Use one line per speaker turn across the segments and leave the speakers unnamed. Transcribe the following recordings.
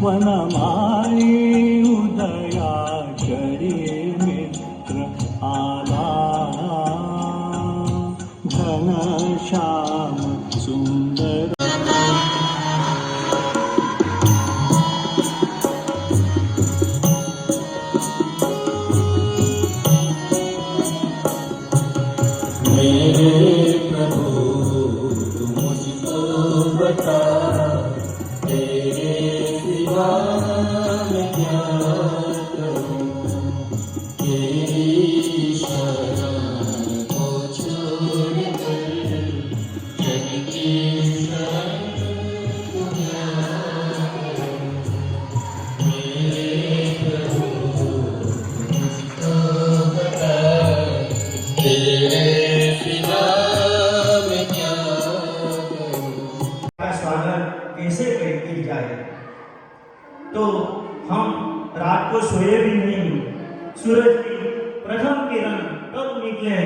वनमाली उदया करी मित्र आला घनश्याम सुंदर मेरे प्रभु तुम मुझको बता तेरे सिवा मैं क्या करूं तेरी शरण को छोड़कर जग की शरण को क्या करूं मेरे प्रभु तुम मुझको बता तेरे
कैसे की जाए। तो हम रात को सोए भी नहीं, सूरज की प्रथम किरण तब निकले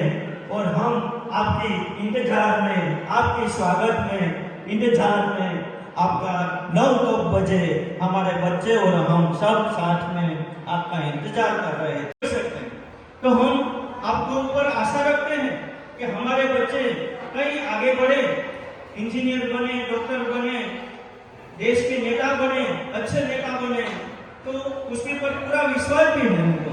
और हम आपके इंतजार में, आपके स्वागत में, इंतजार में आपका 9 बजे हमारे बच्चे और हम सब साथ में आपका इंतजार कर रहे हैं। तो हम आपके ऊपर आशा रखते हैं कि हमारे बच्चे कहीं आगे बढ़े, इंजीनियर बने, डॉक्टर बने, देश के नेता बने, अच्छे नेता बने, तो उसके पर पूरा विश्वास भी है हमको।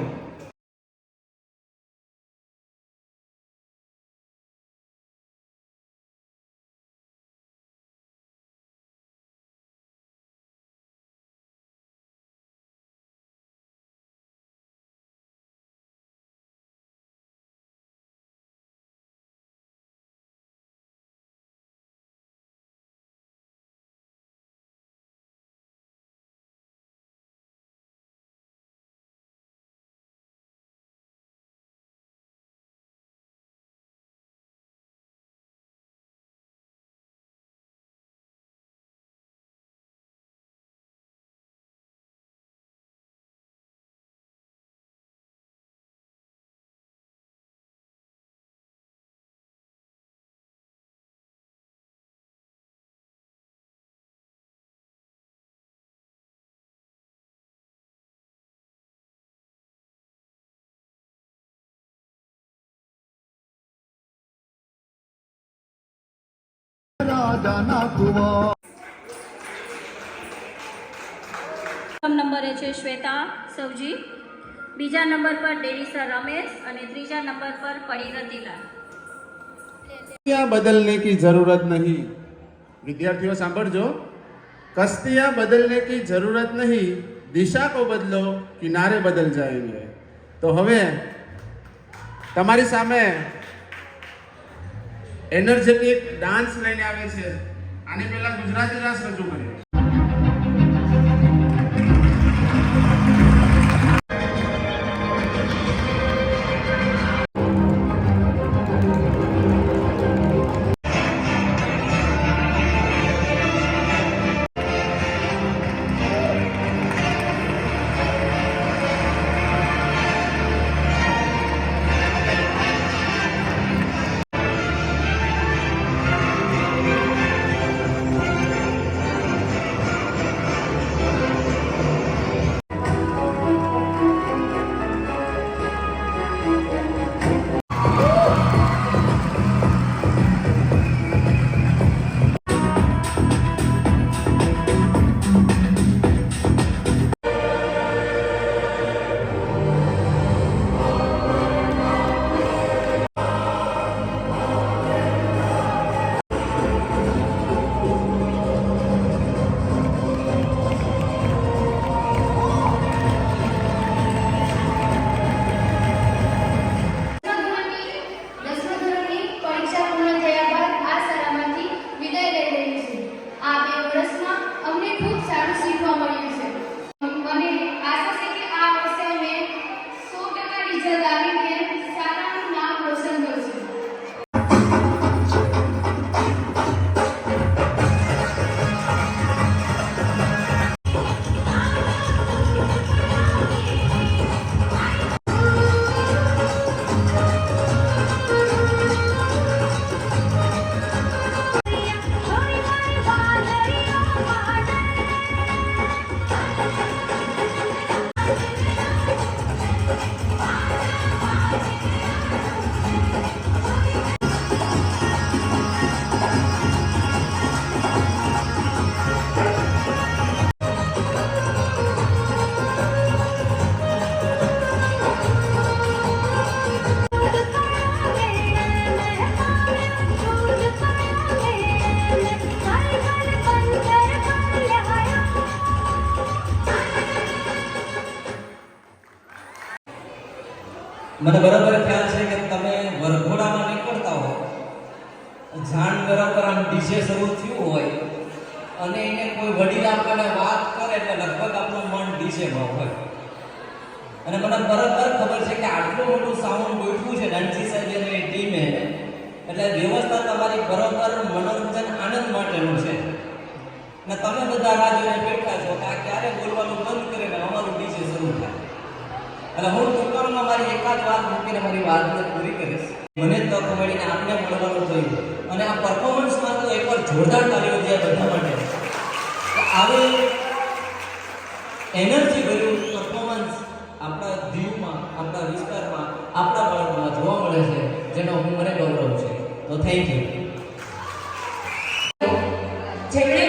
પ્રથમ નંબરે છે શ્વેતા સવજી, બીજા નંબર પર ડેરીસર રમેશ અને ત્રીજા નંબર પર પડી રતિલાલ।
बदलने की जरूरत नहीं। विद्यार्थियों सांभळजो, कश्तियां बदलने की जरूरत नहीं, दिशा को बदलो किनारे बदल जाएंगे। तो हवे तमारी सामे एनर्जेटिक डांस लईने आवे छे। आनी पहेला गुजराती रास रजू कर्यो।
મને બરાબર ખ્યાલ છે કે તમે વરઘોડામાં નીકળતા હો, જાણ બરાબર આમ ડીજે શરૂ થયું હોય અને એને કોઈ વડીલ આપણને વાત કરે એટલે લગભગ આપણું મન ડીજેમાં હોય. અને મને બરાબર ખબર છે કે આટલું મોટું સાઉન્ડ ગોઠવું છે નાનજી સાહેબ અને એ ટીમે, એટલે વ્યવસ્થા તમારી બરાબર મનોરંજન આનંદ માટેનું છે. અને તમે બધા રાહ જોઈને બેઠા છો કે આ ક્યારે બોલવાનું બંધ કરે ને અમારું ડીજે શરૂ થાય. એટલે હું ટૂંકમાં મારી એકાદ વાત મૂકીને મારી વાતને પૂરી કરીશ. મને તક મળીને આપને મળવાનું થયું અને આ પરફોર્મન્સમાં તો એકવાર જોરદાર તાલીઓ છે બધા માટે. આવી એનર્જી ભર્યું પરફોર્મન્સ આપણા દીવમાં, આપણા વિસ્તારમાં, આપણા બાળકોમાં જોવા મળે છે, જેનો મને ગૌરવ છે. તો થેન્ક યુ.
જેમણે